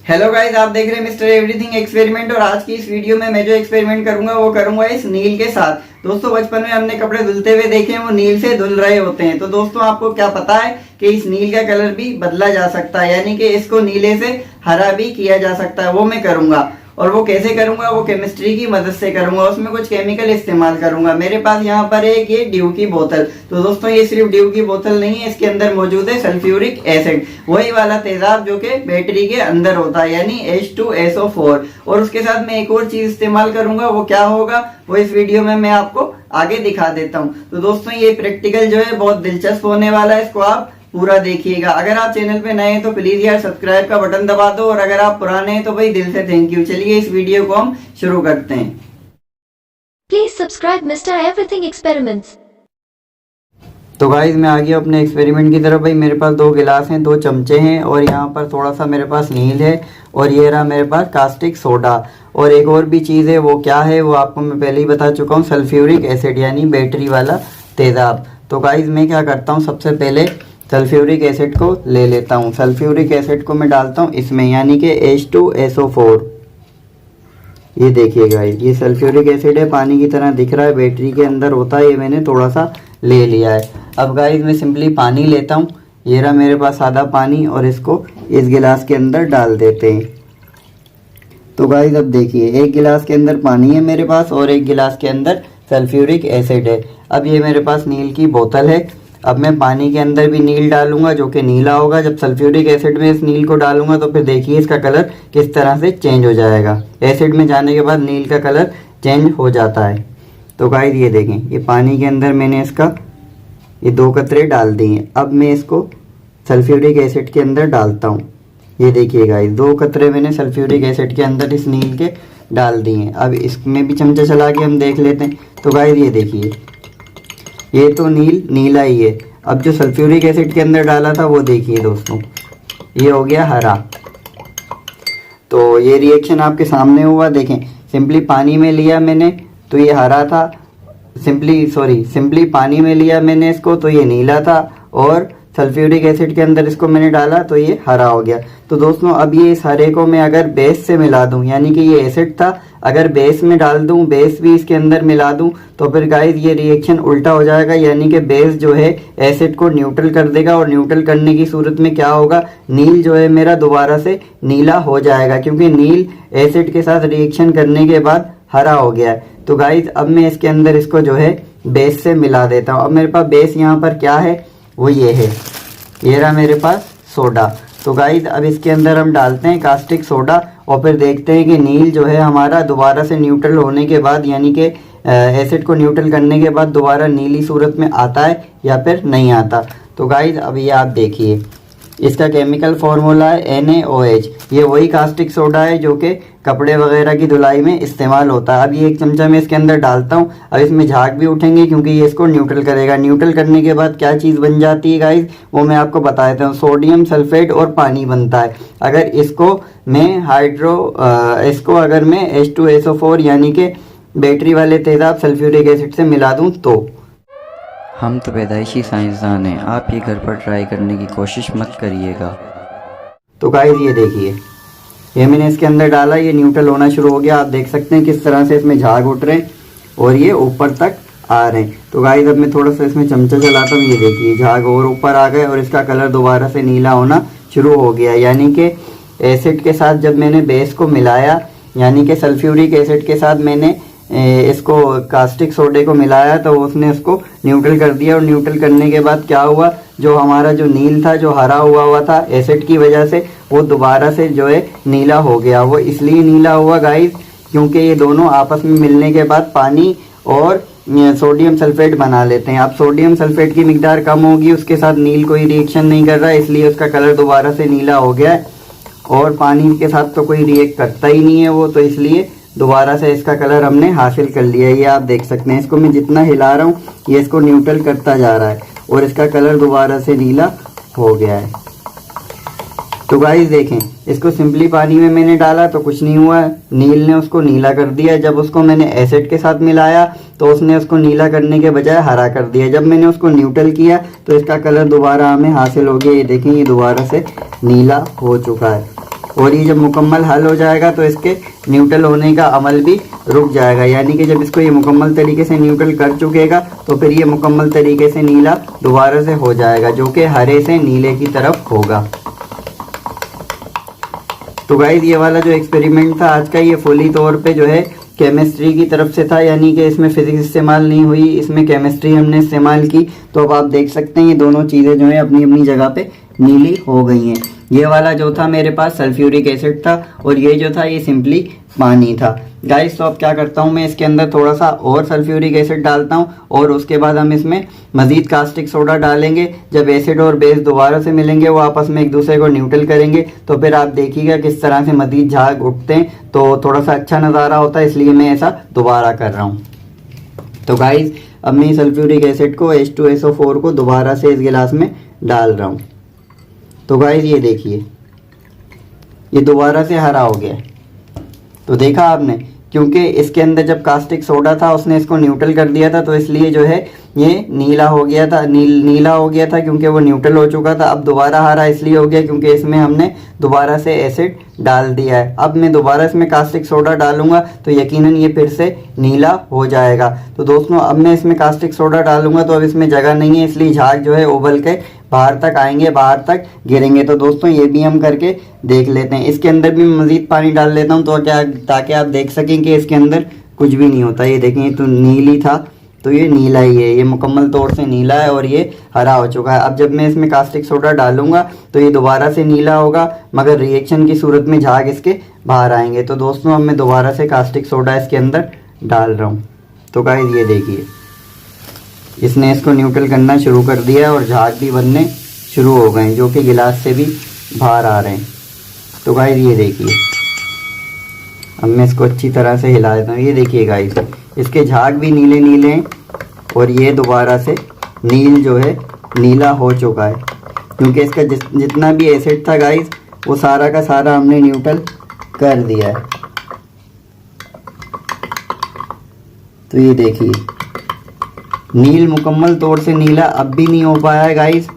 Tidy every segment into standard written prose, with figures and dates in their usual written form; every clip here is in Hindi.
हेलो गाइस, आप देख रहे हैं मिस्टर एवरीथिंग एक्सपेरिमेंट। और आज की इस वीडियो में मैं जो एक्सपेरिमेंट करूंगा वो करूंगा इस नील के साथ। दोस्तों, बचपन में हमने कपड़े धुलते हुए देखे हैं, वो नील से धुल रहे होते हैं। तो दोस्तों, आपको क्या पता है कि इस नील का कलर भी बदला जा सकता है, यानी कि इसको नीले से हरा भी किया जा सकता है। वो मैं करूंगा, और वो कैसे करूंगा, वो केमिस्ट्री की मदद से करूंगा। उसमें कुछ केमिकल इस्तेमाल करूंगा। मेरे पास यहाँ पर एक ये ड्यू की बोतल। तो दोस्तों, ये सिर्फ ड्यू की बोतल नहीं है, इसके अंदर मौजूद है सल्फ्यूरिक एसिड, वही वाला तेजाब जो कि बैटरी के अंदर होता है, यानी H2SO4। और उसके साथ मैं एक और चीज इस्तेमाल करूंगा। वो क्या होगा, वो इस वीडियो में मैं आपको आगे दिखा देता हूँ। तो दोस्तों, ये प्रैक्टिकल जो है बहुत दिलचस्प होने वाला है, इसको आप पूरा देखिएगा। अगर आप चैनल पे नए हैं तो प्लीज यार सब्सक्राइब का बटन दबा दो, और अगर आप पुराने हैं तो भाई दिल से थैंक यू। चलिए इस वीडियो को हम शुरू करते हैं। Please subscribe mister everything experiments. तो गाइज, मैं आ गया अपने एक्सपेरिमेंट की तरफ। भाई मेरे पास 2 गिलास हैं, 2 चमचे हैं, और यहाँ पर थोड़ा सा मेरे पास नील है, और ये रहा मेरे पास कास्टिक सोडा। और एक और भी चीज़ है, वो क्या है वो आपको मैं पहले ही बता चुका हूँ, सल्फ्यूरिक एसिड यानी बैटरी वाला तेजाब। तो गाइज, मैं क्या करता हूँ, सबसे पहले सल्फ्यूरिक एसिड को ले लेता हूँ। सल्फ्यूरिक एसिड को मैं डालता हूँ इसमें, यानी कि H2SO4। ये देखिए गाइस, ये सल्फ्यूरिक एसिड है, पानी की तरह दिख रहा है, बैटरी के अंदर होता है। ये मैंने थोड़ा सा ले लिया है। अब गाइस, मैं सिंपली पानी लेता हूँ। ये रहा मेरे पास सादा पानी, और इसको इस गिलास के अंदर डाल देते हैं। तो गाइस, अब देखिए, एक गिलास के अंदर पानी है मेरे पास, और एक गिलास के अंदर सल्फ्यूरिक एसिड है। अब ये मेरे पास नील की बोतल है। अब मैं पानी के अंदर भी नील डालूंगा, जो कि नीला होगा। जब सल्फ्यूरिक एसिड में इस नील को डालूंगा तो फिर देखिए इसका कलर किस तरह से चेंज हो जाएगा। एसिड में जाने के बाद नील का कलर चेंज हो जाता है। तो गाइस, ये देखें, ये पानी के अंदर मैंने इसका ये 2 कतरे डाल दिए। अब मैं इसको सल्फ्यूरिक एसिड के अंदर डालता हूँ। ये देखिए गाइस, 2 कतरे मैंने सल्फ्यूरिक एसिड के अंदर इस नील के डाल दिए। अब इसमें भी चमचा चला के हम देख लेते हैं। तो गाइस, ये देखिए, ये तो नीला ही है। अब जो सल्फ्यूरिक एसिड के अंदर डाला था वो देखिए दोस्तों, ये हो गया हरा। तो ये रिएक्शन आपके सामने हुआ, देखें। सिंपली पानी में लिया मैंने तो ये हरा था, सिंपली पानी में लिया मैंने इसको तो ये नीला था, और सल्फ्यूरिक एसिड के अंदर इसको मैंने डाला तो ये हरा हो गया। तो दोस्तों, अब ये इस हरे को मैं अगर बेस से मिला दूं, यानी कि ये एसिड था, अगर बेस में डाल दूं, बेस भी इसके अंदर मिला दूं, तो फिर गाइस ये रिएक्शन उल्टा हो जाएगा, यानी कि बेस जो है एसिड को न्यूट्रल कर देगा। और न्यूट्रल करने की सूरत में क्या होगा, नील जो है मेरा दोबारा से नीला हो जाएगा, क्योंकि नील एसिड के साथ रिएक्शन करने के बाद हरा हो गया है। तो गाइस, अब मैं इसके अंदर इसको जो है बेस से मिला देता हूँ। अब मेरे पास बेस यहाँ पर क्या है, वो ये है, ये रहा मेरे पास सोडा। तो गाइस, अब इसके अंदर हम डालते हैं कास्टिक सोडा, और फिर देखते हैं कि नील जो है हमारा दोबारा से न्यूट्रल होने के बाद, यानी कि एसिड को न्यूट्रल करने के बाद दोबारा नीली सूरत में आता है या फिर नहीं आता। तो गाइस, अब ये आप देखिए, इसका केमिकल फॉर्मूला है NaOH। ये वही कास्टिक सोडा है जो कि कपड़े वगैरह की धुलाई में इस्तेमाल होता है। अब ये 1 चमचा मैं इसके अंदर डालता हूँ। अब इसमें झाग भी उठेंगे, क्योंकि ये इसको न्यूट्रल करेगा। न्यूट्रल करने के बाद क्या चीज़ बन जाती है गाइस, वो मैं आपको बता देता हूँ। सोडियम सल्फेट और पानी बनता है। अगर इसको अगर मैं H2SO4 यानी कि बैटरी वाले तेजाब सल्फ्यूरिक एसिड से मिला दूँ तो। हम तो पैदाइशी साइंसदान हैं, आप ये घर पर ट्राई करने की कोशिश मत करिएगा। तो गाइस, ये देखिए, ये मैंने इसके अंदर डाला, ये न्यूट्रल होना शुरू हो गया। आप देख सकते हैं किस तरह से इसमें झाग उठ रहे हैं और ये ऊपर तक आ रहे हैं। तो गाइस, अब मैं थोड़ा सा इसमें चमचा चलाता हूँ। ये देखिए, झाग और ऊपर आ गए, और इसका कलर दोबारा से नीला होना शुरू हो गया, यानी कि एसिड के साथ जब मैंने बेस को मिलाया, यानी कि सल्फ्यूरिक एसिड के साथ मैंने इसको कास्टिक सोडे को मिलाया, तो उसने उसको न्यूट्रल कर दिया। और न्यूट्रल करने के बाद क्या हुआ, जो हमारा जो नील था, जो हरा हुआ था एसिड की वजह से, वो दोबारा से जो है नीला हो गया। वो इसलिए नीला हुआ गाइस, क्योंकि ये दोनों आपस में मिलने के बाद पानी और सोडियम सल्फेट बना लेते हैं। अब सोडियम सल्फेट की मिकदार कम होगी, उसके साथ नील कोई रिएक्शन नहीं कर रहा है, इसलिए उसका कलर दोबारा से नीला हो गया है। और पानी के साथ तो कोई रिएक्ट करता ही नहीं है वो, तो इसलिए दोबारा से इसका कलर हमने हासिल कर लिया। ये आप देख सकते हैं, इसको मैं जितना हिला रहा हूँ ये इसको न्यूट्रल करता जा रहा है, और इसका कलर दोबारा से नीला हो गया है। तो गाइस देखें, इसको सिंपली पानी में मैंने डाला तो कुछ नहीं हुआ, नील ने उसको नीला कर दिया। जब उसको मैंने एसिड के साथ मिलाया तो उसने उसको नीला करने के बजाय हरा कर दिया। जब मैंने उसको न्यूट्रल किया तो इसका कलर दोबारा हमें हासिल हो गया। ये देखें, ये दोबारा से नीला हो चुका है। और ये जब मुकम्मल हल हो जाएगा तो इसके न्यूट्रल होने का अमल भी रुक जाएगा, यानी कि जब इसको ये मुकम्मल तरीके से न्यूट्रल कर चुकेगा तो फिर ये मुकम्मल तरीके से नीला दोबारा से हो जाएगा, जो कि हरे से नीले की तरफ होगा। तो गाइस ये वाला जो एक्सपेरिमेंट था आज का, ये फुली तौर पे जो है केमिस्ट्री की तरफ से था, यानी कि इसमें फिजिक्स इस्तेमाल नहीं हुई, इसमें केमिस्ट्री हमने इस्तेमाल की। तो अब आप देख सकते हैं ये दोनों चीज़ें जो है अपनी अपनी जगह पे नीली हो गई हैं। ये वाला जो था मेरे पास सल्फ्यूरिक एसिड था और ये जो था ये सिंपली पानी था। गाइस तो अब क्या करता हूँ, मैं इसके अंदर थोड़ा सा और सल्फ्यूरिक एसिड डालता हूँ और उसके बाद हम इसमें मज़ीद कास्टिक सोडा डालेंगे। जब एसिड और बेस दोबारा से मिलेंगे, वो आपस में एक दूसरे को न्यूट्रल करेंगे, तो फिर आप देखिएगा किस तरह से मज़ीद झाग उठते हैं, तो थोड़ा सा अच्छा नज़ारा होता है, इसलिए मैं ऐसा दोबारा कर रहा हूँ। तो गाइस अब मैं सल्फ्यूरिक एसिड को H2SO4 को दोबारा से इस गिलास में डाल रहा हूँ। तो गाइस ये देखिए ये दोबारा से हरा हो गया है। तो देखा आपने, क्योंकि इसके अंदर जब कास्टिक सोडा था उसने इसको न्यूट्रल कर दिया था, तो इसलिए जो है ये नीला हो गया था, नीला हो गया था क्योंकि वो न्यूट्रल हो चुका था। अब दोबारा हरा इसलिए हो गया क्योंकि इसमें हमने दोबारा से एसिड डाल दिया है। अब मैं दोबारा इसमें कास्टिक सोडा डालूंगा तो यकीनन ये फिर से नीला हो जाएगा। तो दोस्तों अब मैं इसमें कास्टिक सोडा डालूंगा तो अब इसमें जगह नहीं है, इसलिए झाग जो है उबल के बाहर तक आएंगे, बाहर तक गिरेंगे। तो दोस्तों ये भी हम करके देख लेते हैं। इसके अंदर भी मैं मज़ीद पानी डाल लेता हूँ तो क्या, ताकि आप देख सकें कि इसके अंदर कुछ भी नहीं होता। ये देखें, तो नीली था तो ये नीला ही है, ये मुकम्मल तौर से नीला है और ये हरा हो चुका है। अब जब मैं इसमें कास्टिक सोडा डालूंगा तो ये दोबारा से नीला होगा, मगर रिएक्शन की सूरत में झाग इसके बाहर आएंगे। तो दोस्तों अब मैं दोबारा से कास्टिक सोडा इसके अंदर डाल रहा हूँ। तो गाइस ये देखिए इसने इसको न्यूट्रल करना शुरू कर दिया और झाग भी बनने शुरू हो गए, जो कि गिलास से भी बाहर आ रहे हैं। तो गाइस ये देखिए, अब मैं इसको अच्छी तरह से हिला देता हूँ। ये देखिए गाइस, इसके झाग भी नीले नीले हैं और ये दोबारा से नील जो है नीला हो चुका है, क्योंकि इसका जितना भी एसिड था गाइस वो सारा का सारा हमने न्यूट्रल कर दिया है। तो ये देखिए नील मुकम्मल तौर से नीला अब भी नहीं हो पाया है गाइस।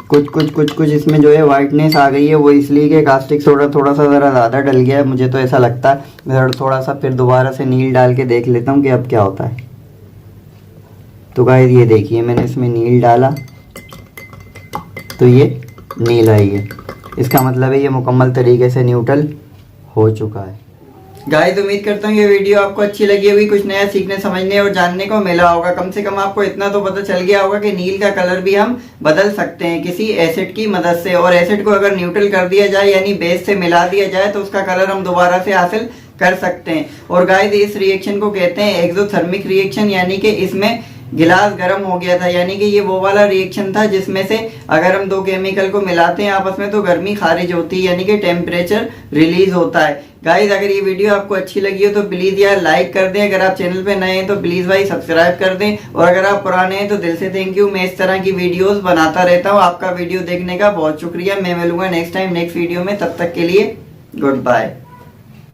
कुछ इसमें जो है वाइटनेस आ गई है, वो इसलिए कि कास्टिक सोडा थोड़ा सा ज़रा ज़्यादा डल गया है, मुझे तो ऐसा लगता है। मैं थोड़ा सा फिर दोबारा से नील डाल के देख लेता हूँ कि अब क्या होता है। तो गाइस ये देखिए मैंने इसमें नील डाला तो ये नीला ही है, इसका मतलब है ये मुकम्मल तरीके से न्यूट्रल हो चुका है। गाइस उम्मीद करता हूँ ये वीडियो आपको अच्छी लगी होगी, कुछ नया सीखने समझने और जानने को मिला होगा। कम से कम आपको इतना तो पता चल गया होगा कि नील का कलर भी हम बदल सकते हैं किसी एसिड की मदद से, और एसिड को अगर न्यूट्रल कर दिया जाए यानी बेस से मिला दिया जाए तो उसका कलर हम दोबारा से हासिल कर सकते हैं। और गाइस इस रिएक्शन को कहते हैं एक्सोथर्मिक रिएक्शन, यानी कि इसमें गिलास गर्म हो गया था, यानी कि ये वो वाला रिएक्शन था जिसमें से अगर हम दो केमिकल को मिलाते हैं आपस में तो गर्मी खारिज होती है, यानी कि टेम्परेचर रिलीज होता है। गाइस अगर ये वीडियो आपको अच्छी लगी हो तो प्लीज़ यार लाइक कर दें, अगर आप चैनल पे नए हैं तो प्लीज़ भाई सब्सक्राइब कर दें, और अगर आप पुराने हैं तो दिल से थैंक यू। मैं इस तरह की वीडियोस बनाता रहता हूँ। आपका वीडियो देखने का बहुत शुक्रिया। मैं मिलूंगा नेक्स्ट टाइम नेक्स्ट वीडियो में, तब तक के लिए गुड बाय।